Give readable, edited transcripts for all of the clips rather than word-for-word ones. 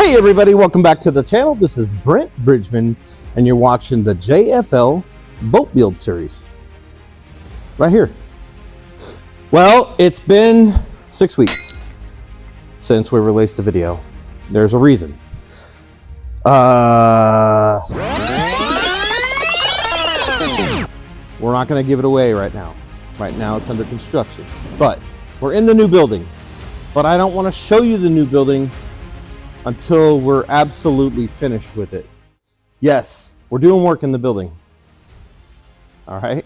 Hey everybody, welcome back to the channel. This is Brent Bridgman and you're watching the JFL boat build series right here. Well, it's been 6 weeks since we released a video. There's a reason. We're not going to give it away right now. Right now it's under construction, but we're in the new building. But I don't want to show you the new building until we're absolutely finished with it. Yes, we're doing work in the building. All right,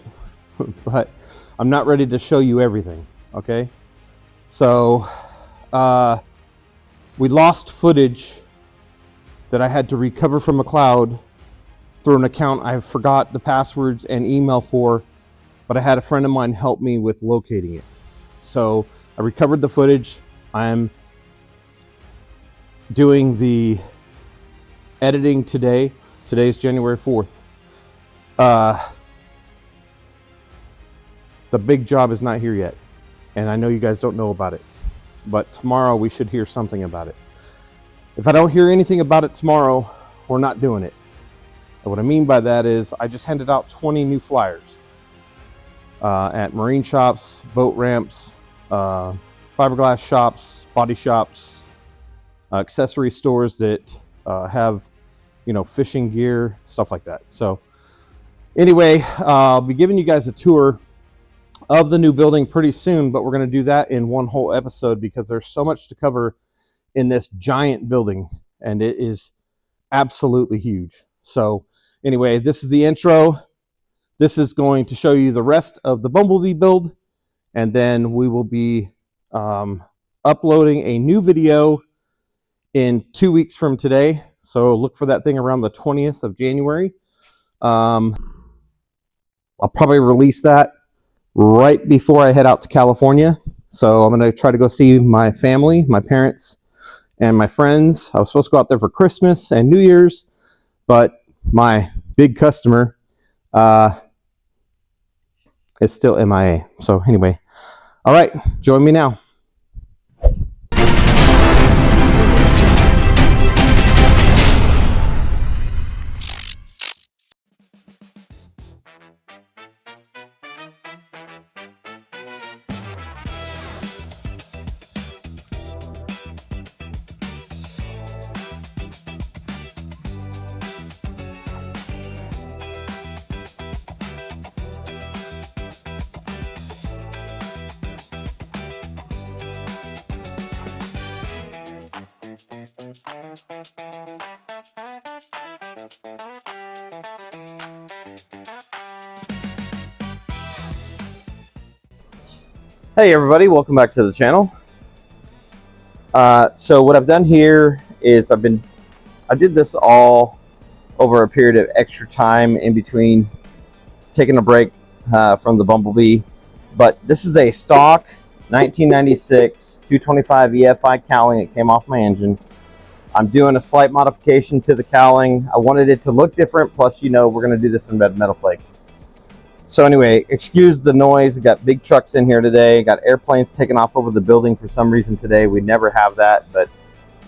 but I'm not ready to show you everything, okay? So we lost footage that I had to recover from a cloud through an account I forgot the passwords and email for, but I had a friend of mine help me with locating it. So I recovered the footage. I'm doing the editing today. Today's January 4th. The big job is not here yet, and I know you guys don't know about it, but tomorrow we should hear something about it. If I don't hear anything about it tomorrow, we're not doing it. And what I mean by that is I just handed out 20 new flyers at marine shops, boat ramps, fiberglass shops, body shops, accessory stores that have, fishing gear, stuff like that. So anyway, I'll be giving you guys a tour of the new building pretty soon, but we're going to do that in one whole episode because there's so much to cover in this giant building, and it is absolutely huge. So anyway, this is the intro. This is going to show you the rest of the Bumblebee build, and then we will be uploading a new video in 2 weeks from today. So look for that thing around the 20th of January. I'll probably release that right before I head out to California. So I'm going to try to go see my family, my parents, and my friends. I was supposed to go out there for Christmas and New Year's, but my big customer is still MIA. So anyway, all right, join me now. Hey everybody, welcome back to the channel. So what I've done here is I did this all over a period of extra time in between taking a break from the Bumblebee. But this is a stock 1996 225 EFI Cowling. It came off my engine. I'm doing a slight modification to the Cowling. I wanted it to look different, plus we're going to do this in red metal flake. So anyway, excuse the noise. We got big trucks in here today. Got airplanes taking off over the building for some reason today. We never have that, but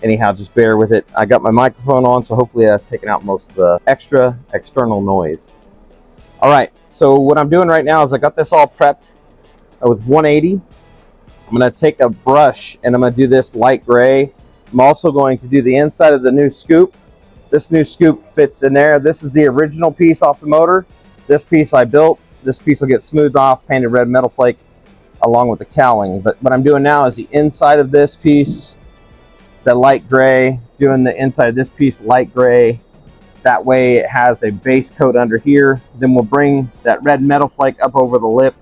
anyhow, just bear with it. I got my microphone on, so hopefully that's taking out most of the extra external noise. All right, so what I'm doing right now is I got this all prepped with 180. I'm going to take a brush and I'm going to do this light gray. I'm also going to do the inside of the new scoop. This new scoop fits in there. This is the original piece off the motor. This piece I built. This piece will get smoothed off, painted red metal flake along with the Cowling. But what I'm doing now is the inside of this piece, the light gray, doing the inside of this piece light gray. That way it has a base coat under here. Then we'll bring that red metal flake up over the lip.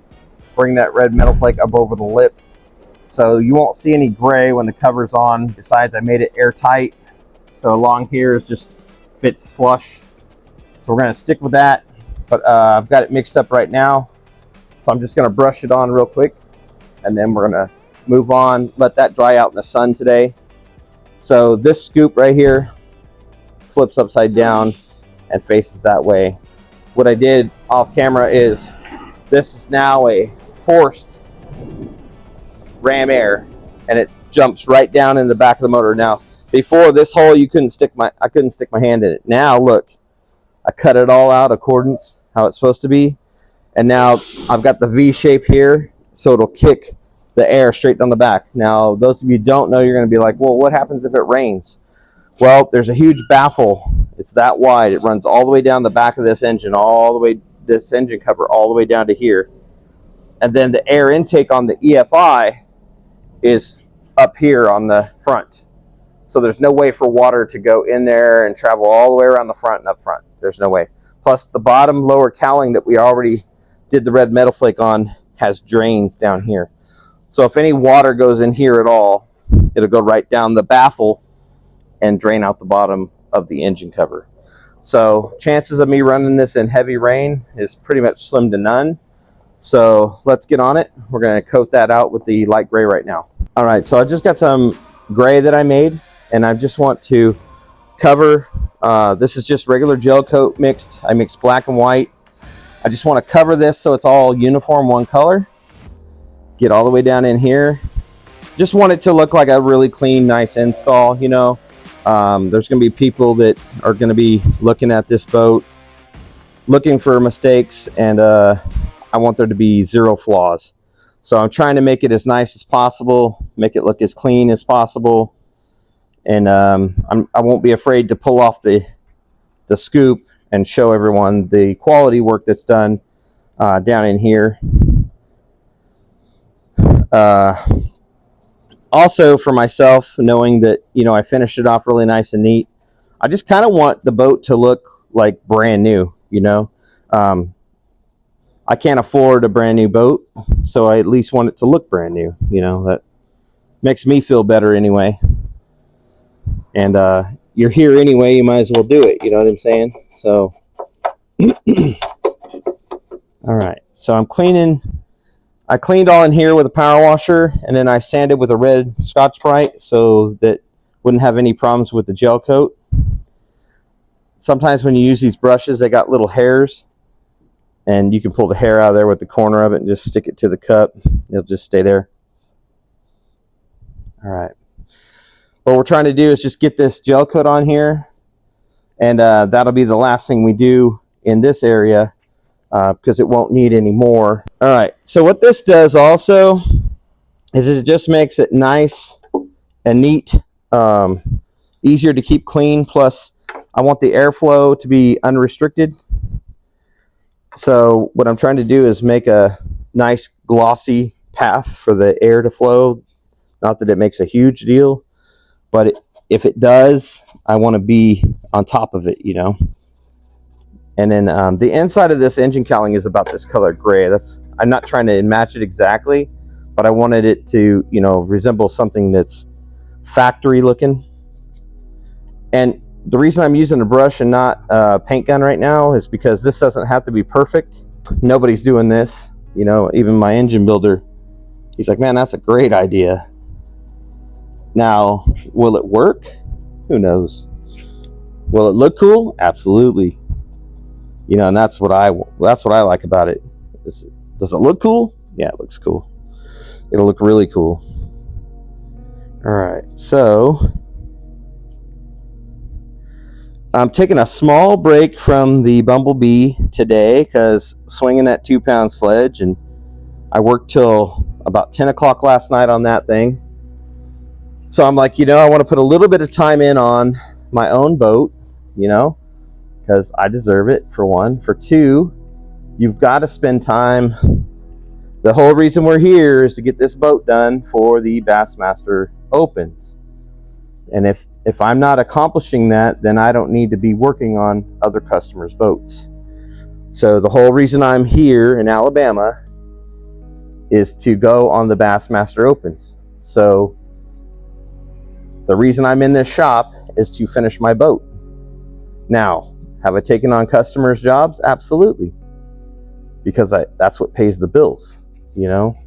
So you won't see any gray when the cover's on. Besides, I made it airtight. So along here is just fits flush. So we're going to stick with that. But I've got it mixed up right now. So I'm just going to brush it on real quick. And then we're going to move on, let that dry out in the sun today. So this scoop right here flips upside down and faces that way. What I did off camera is this is now a forced ram air, and it jumps right down in the back of the motor. Now, Before this hole, I couldn't stick my hand in it. Now look, I cut it all out accordance how it's supposed to be. And now I've got the V shape here, so it'll kick the air straight down the back. Now, those of you who don't know, you're going to be like, well, what happens if it rains? Well, there's a huge baffle. It's that wide. It runs all the way down the back of this engine, this engine cover, all the way down to here. And then the air intake on the EFI is up here on the front. So there's no way for water to go in there and travel all the way around the front and up front. There's no way. Plus, the bottom lower cowling that we already did the red metal flake on has drains down here. So if any water goes in here at all, it'll go right down the baffle and drain out the bottom of the engine cover. So chances of me running this in heavy rain is pretty much slim to none. So let's get on it. We're going to coat that out with the light gray right now. All right, so I just got some gray that I made, and I just want to cover, this is just regular gel coat mixed. I mixed black and white. I just want to cover this so it's all uniform, one color. Get all the way down in here. Just want it to look like a really clean, nice install, you know. There's going to be people that are going to be looking at this boat, looking for mistakes, and I want there to be zero flaws. So I'm trying to make it as nice as possible, make it look as clean as possible, and I won't be afraid to pull off the scoop and show everyone the quality work that's done down in here. Also for myself, knowing that, you know, I finished it off really nice and neat, I just kind of want the boat to look like brand new, you know. I can't afford a brand new boat, so I at least want it to look brand new, you know. That makes me feel better anyway. And you're here anyway, you might as well do it, you know what I'm saying? So all right, so I'm cleaning. I cleaned all in here with a power washer, and then I sanded with a red Scotch-Brite so that wouldn't have any problems with the gel coat. Sometimes when you use these brushes, they got little hairs, and you can pull the hair out of there with the corner of it and just stick it to the cup. It'll just stay there. All right. What we're trying to do is just get this gel coat on here, and that'll be the last thing we do in this area, because it won't need any more. All right, so what this does also is it just makes it nice and neat, easier to keep clean. Plus, I want the airflow to be unrestricted. So what I'm trying to do is make a nice glossy path for the air to flow. Not that it makes a huge deal, but if it does, I want to be on top of it, you know. And then the inside of this engine cowling is about this color gray. I'm not trying to match it exactly, but I wanted it to, you know, resemble something that's factory looking. And the reason I'm using a brush and not a paint gun right now is because this doesn't have to be perfect. Nobody's doing this, you know. Even my engine builder, he's like, man, that's a great idea. Now, will it work? Who knows? Will it look cool? Absolutely. You know, and that's what I like about it. Does it look cool? Yeah, it looks cool. It'll look really cool. All right, so I'm taking a small break from the Bumblebee today because swinging that 2-pound sledge, and I worked till about 10 o'clock last night on that thing. So I'm like, you know, I want to put a little bit of time in on my own boat, you know, because I deserve it, for one. For two, you've got to spend time. The whole reason we're here is to get this boat done for the Bassmaster Opens. And if I'm not accomplishing that, then I don't need to be working on other customers' boats. So the whole reason I'm here in Alabama is to go on the Bassmaster Opens. So the reason I'm in this shop is to finish my boat. Now, have I taken on customers' jobs? Absolutely. Because that's what pays the bills, you know?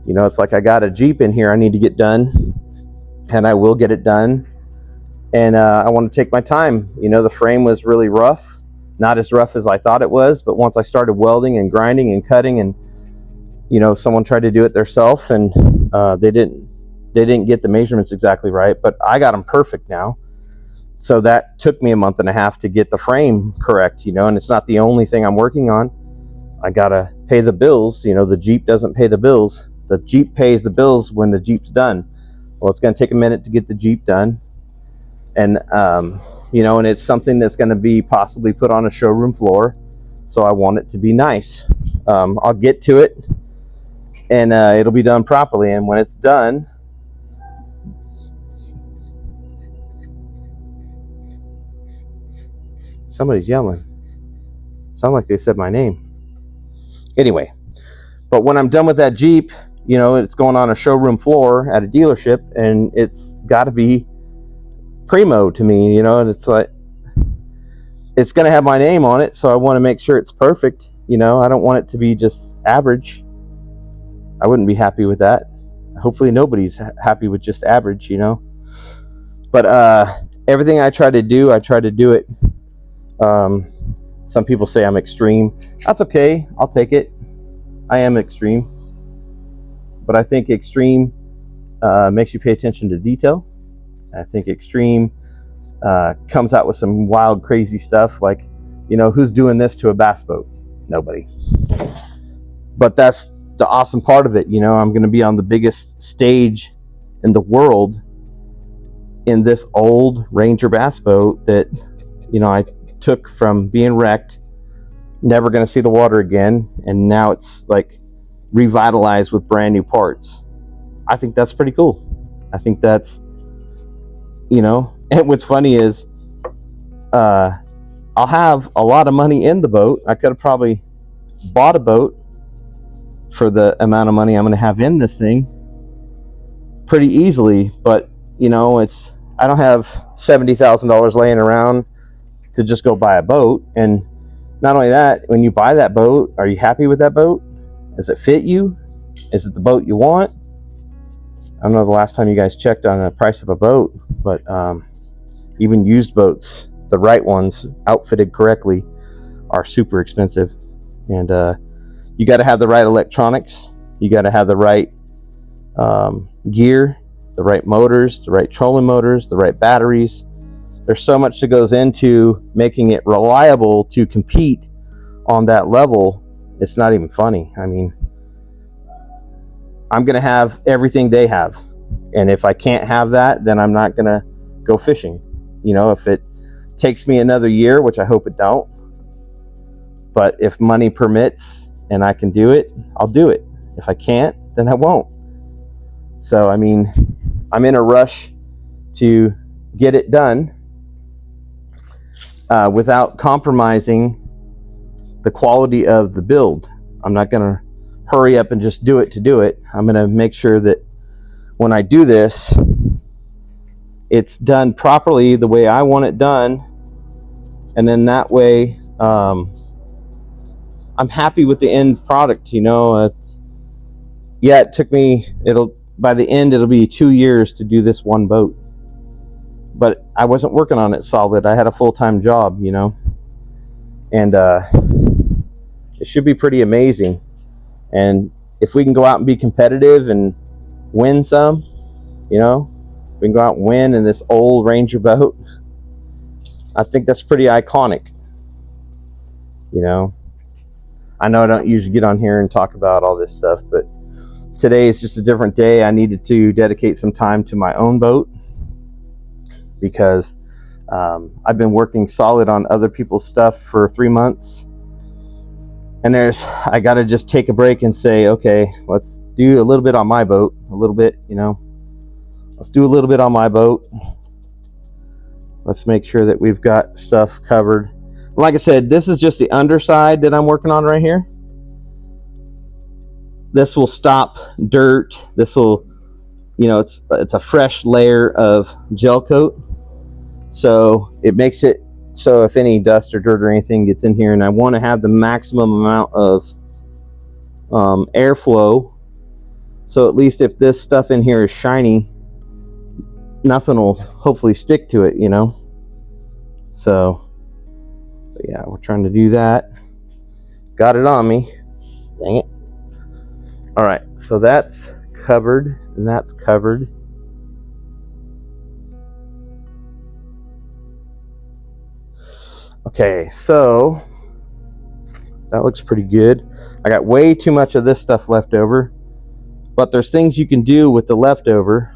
You know, it's like I got a Jeep in here I need to get done, and I will get it done. And I want to take my time. You know, the frame was really rough. Not as rough as I thought it was, but once I started welding and grinding and cutting, and, you know, someone tried to do it themselves, and they didn't They didn't get the measurements exactly right, but I got them perfect now. So that took me a month and a half to get the frame correct, you know, and it's not the only thing I'm working on. I gotta pay the bills. You know, the Jeep doesn't pay the bills. The Jeep pays the bills when the Jeep's done. Well, it's gonna take a minute to get the Jeep done. And, you know, and it's something that's gonna be possibly put on a showroom floor. So I want it to be nice. I'll get to it, and it'll be done properly. And when it's done, somebody's yelling. Sound like they said my name. Anyway, but when I'm done with that Jeep, you know, it's going on a showroom floor at a dealership, and it's got to be primo to me, you know, and it's like, it's going to have my name on it, so I want to make sure it's perfect. You know, I don't want it to be just average. I wouldn't be happy with that. Hopefully nobody's happy with just average, you know. But everything I try to do it. Some people say I'm extreme. That's okay. I'll take it. I am extreme. But I think extreme makes you pay attention to detail. I think extreme comes out with some wild, crazy stuff. Like, you know, who's doing this to a bass boat? Nobody. But that's the awesome part of it. You know, I'm going to be on the biggest stage in the world in this old Ranger bass boat that, you know, I took from being wrecked, never going to see the water again, and now it's like revitalized with brand new parts. I think that's pretty cool. I think that's, you know, and what's funny is I'll have a lot of money in the boat. I could have probably bought a boat for the amount of money I'm going to have in this thing pretty easily, but you know, I don't have $70,000 laying around to just go buy a boat. And not only that, when you buy that boat, are you happy with that boat? Does it fit you? Is it the boat you want? I don't know the last time you guys checked on the price of a boat, but even used boats, the right ones, outfitted correctly, are super expensive. And you got to have the right electronics. You got to have the right gear, the right motors, the right trolling motors, the right batteries. There's so much that goes into making it reliable to compete on that level. It's not even funny. I mean, I'm going to have everything they have. And if I can't have that, then I'm not going to go fishing. You know, if it takes me another year, which I hope it don't, but if money permits and I can do it, I'll do it. If I can't, then I won't. So, I mean, I'm in a rush to get it done without compromising the quality of the build. I'm not going to hurry up and just do it to do it. I'm going to make sure that when I do this, it's done properly the way I want it done. And then that way, I'm happy with the end product. You know, it took me, by the end, it'll be 2 years to do this one boat. But I wasn't working on it solid. I had a full-time job, you know. And it should be pretty amazing. And if we can go out and be competitive and win some, you know, we can go out and win in this old Ranger boat, I think that's pretty iconic. You know, I know I don't usually get on here and talk about all this stuff, but today is just a different day. I needed to dedicate some time to my own boat because I've been working solid on other people's stuff for 3 months. And I got to just take a break and say, okay, let's do a little bit on my boat, a little bit, you know, let's do a little bit on my boat. Let's make sure that we've got stuff covered. Like I said, this is just the underside that I'm working on right here. This will stop dirt. This will, you know, it's a fresh layer of gel coat. So it makes it so if any dust or dirt or anything gets in here, and I want to have the maximum amount of airflow, so at least if this stuff in here is shiny, nothing will hopefully stick to it, you know. So but yeah, we're trying to do that. Got it on me. Dang it. All right, so that's covered and that's covered. Okay, so that looks pretty good. I got way too much of this stuff left over, but there's things you can do with the leftover.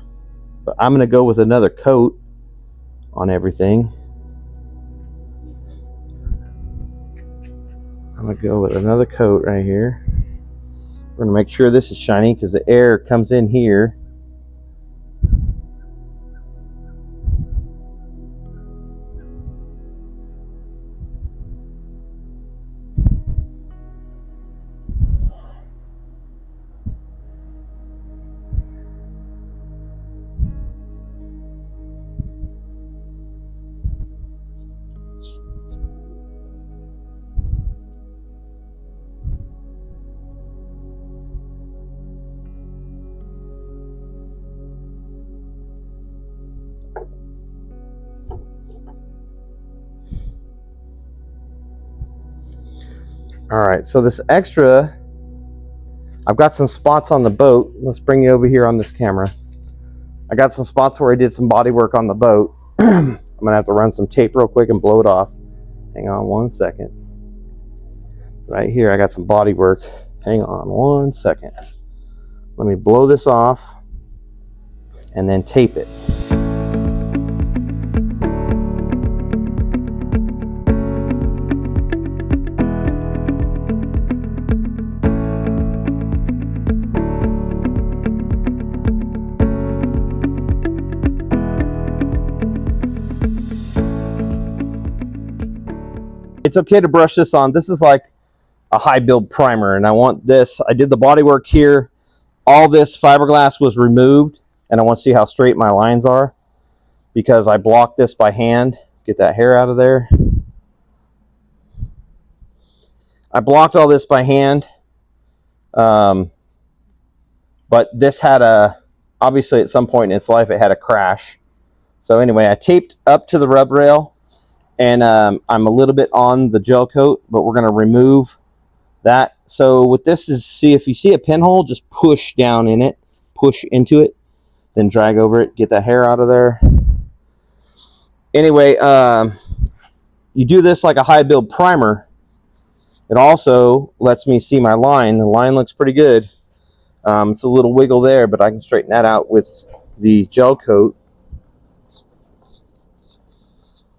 But I'm gonna go with another coat on everything. I'm gonna go with another coat right here. We're gonna make sure this is shiny because the air comes in here. All right, so this extra, I've got some spots on the boat. Let's bring you over here on this camera. I got some spots where I did some body work on the boat. I'm gonna have to run some tape real quick and blow it off. Hang on one second. Right here, I got some body work. Hang on one second. Let me blow this off and then tape it. It's okay to brush this on. This is like a high build primer, and I want this. I did the body work here. All this fiberglass was removed, and I want to see how straight my lines are because I blocked this by hand. Get that hair out of there. I blocked all this by hand, but this had obviously at some point in its life it had a crash. So anyway, I taped up to the rub rail, and I'm a little bit on the gel coat, but we're going to remove that. So with this is, see, if you see a pinhole, just push down in it, push into it, then drag over it, get that hair out of there. Anyway, you do this like a high build primer. It also lets me see my line. The line looks pretty good. It's a little wiggle there, but I can straighten that out with the gel coat.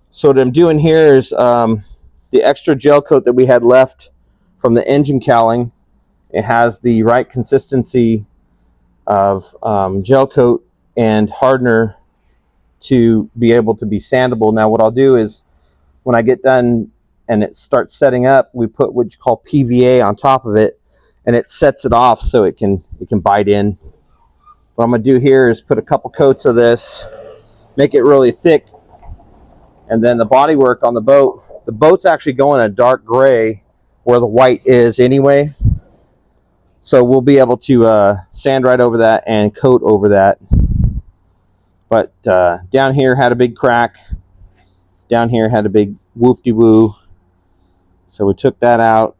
So what I'm doing here is the extra gel coat that we had left from the engine cowling. It has the right consistency of gel coat and hardener to be able to be sandable. Now what I'll do is when I get done and it starts setting up, we put what you call PVA on top of it, and it sets it off so it can bite in. What I'm gonna do here is put a couple coats of this, make it really thick, and then the body work on the boat. The boat's actually going a dark gray where the white is anyway. So we'll be able to sand right over that and coat over that. But down here had a big crack. Down here had a big whoop-de-woo. So we took that out.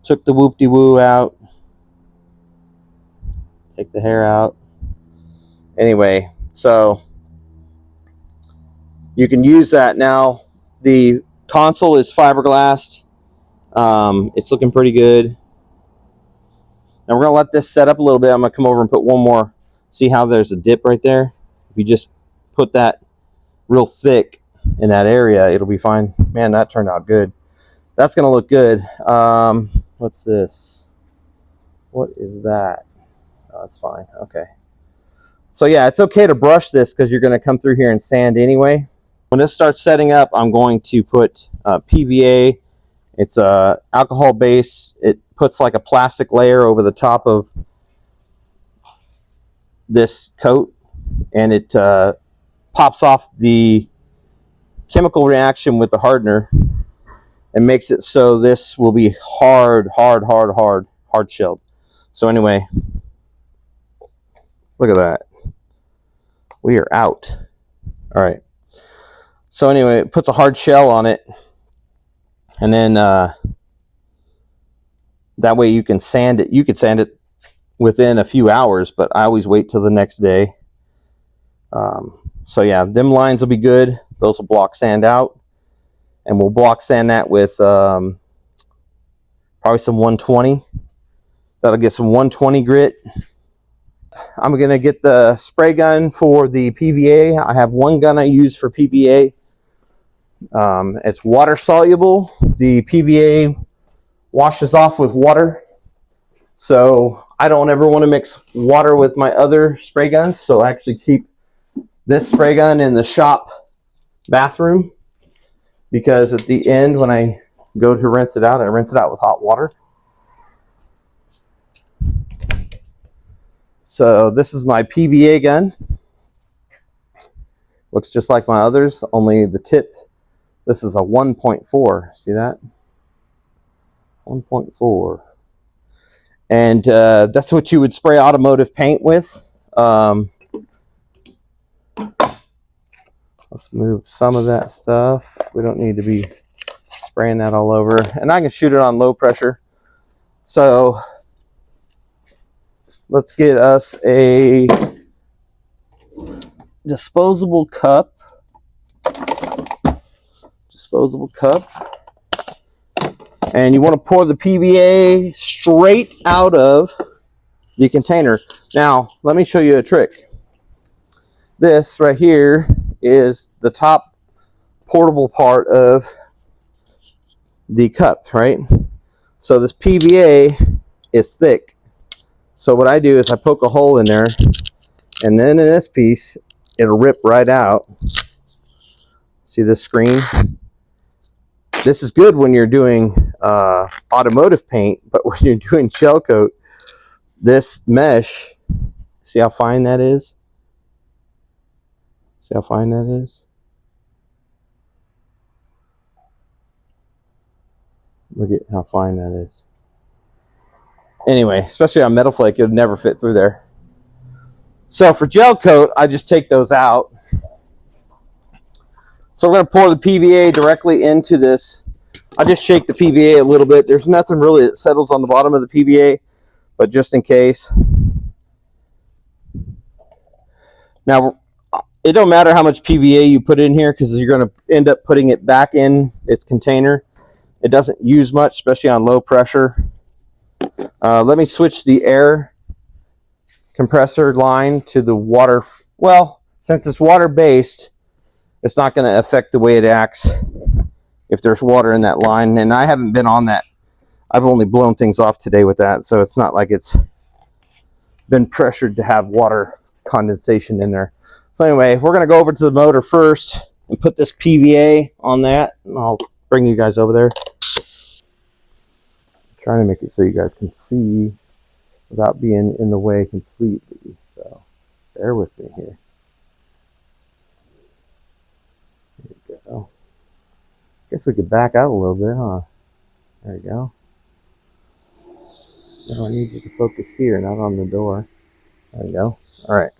Took the whoop-de-woo out. Take the hair out. Anyway, so you can use that now. The console is fiberglassed. It's looking pretty good. Now we're gonna let this set up a little bit. I'm gonna come over and put one more. See how there's a dip right there? If you just put that real thick in that area, it'll be fine. Man, that turned out good. That's gonna look good. What's this? What is that? Oh, that's fine. Okay. So yeah, it's okay to brush this because you're gonna come through here and sand anyway. When this starts setting up, I'm going to put PVA. It's a alcohol base. It puts like a plastic layer over the top of this coat, and it pops off the chemical reaction with the hardener and makes it so this will be hard shelled. So anyway, look at that. We are out. All right. So anyway, it puts a hard shell on it, and then that way you can sand it. You could sand it within a few hours, but I always wait till the next day. So yeah, them lines will be good. Those will block sand out. and we'll block sand that with probably some 120. That'll get some 120 grit. I'm going to get the spray gun for the PVA. I have one gun I use for PVA. It's water soluble. The PVA washes off with water, so I don't ever want to mix water with my other spray guns. So I actually keep this spray gun in the shop bathroom, because at the end when I go to rinse it out, I rinse it out with hot water. So this is my PVA gun. Looks just like my others, only the tip. This is a 1.4. See that? 1.4. And that's what you would spray automotive paint with. Let's move some of that stuff. We don't need to be spraying that all over. And I can shoot it on low pressure. So let's get us a disposable cup. And you want to pour the PVA straight out of the container. Now, let me show you a trick. This right here is the top portable part of the cup, right? So this PVA is thick. So what I do is I poke a hole in there, and then in this piece, it'll rip right out. See this screen? This is good when you're doing automotive paint, but when you're doing gel coat, this mesh, see how fine that is? See how fine that is? Look at how fine that is. Anyway, especially on metal flake, it would never fit through there. So for gel coat, I just take those out. So we're going to pour the PVA directly into this. I just shake the PVA a little bit. There's nothing really that settles on the bottom of the PVA, but just in case. Now, it don't matter how much PVA you put in here, because you're going to end up putting it back in its container. It doesn't use much, especially on low pressure. Let me switch the air compressor line to the water. Well, since it's water-based, it's not going to affect the way it acts if there's water in that line. And I haven't been on that. I've only blown things off today with that, so it's not like it's been pressured to have water condensation in there. So anyway, we're going to go over to the motor first and put this PVA on that, and I'll bring you guys over there. I'm trying to make it so you guys can see without being in the way completely, so bear with me here. There you go. Guess we could back out a little bit, huh? There you go. Now I need you to focus here, not on the door. There you go. All right.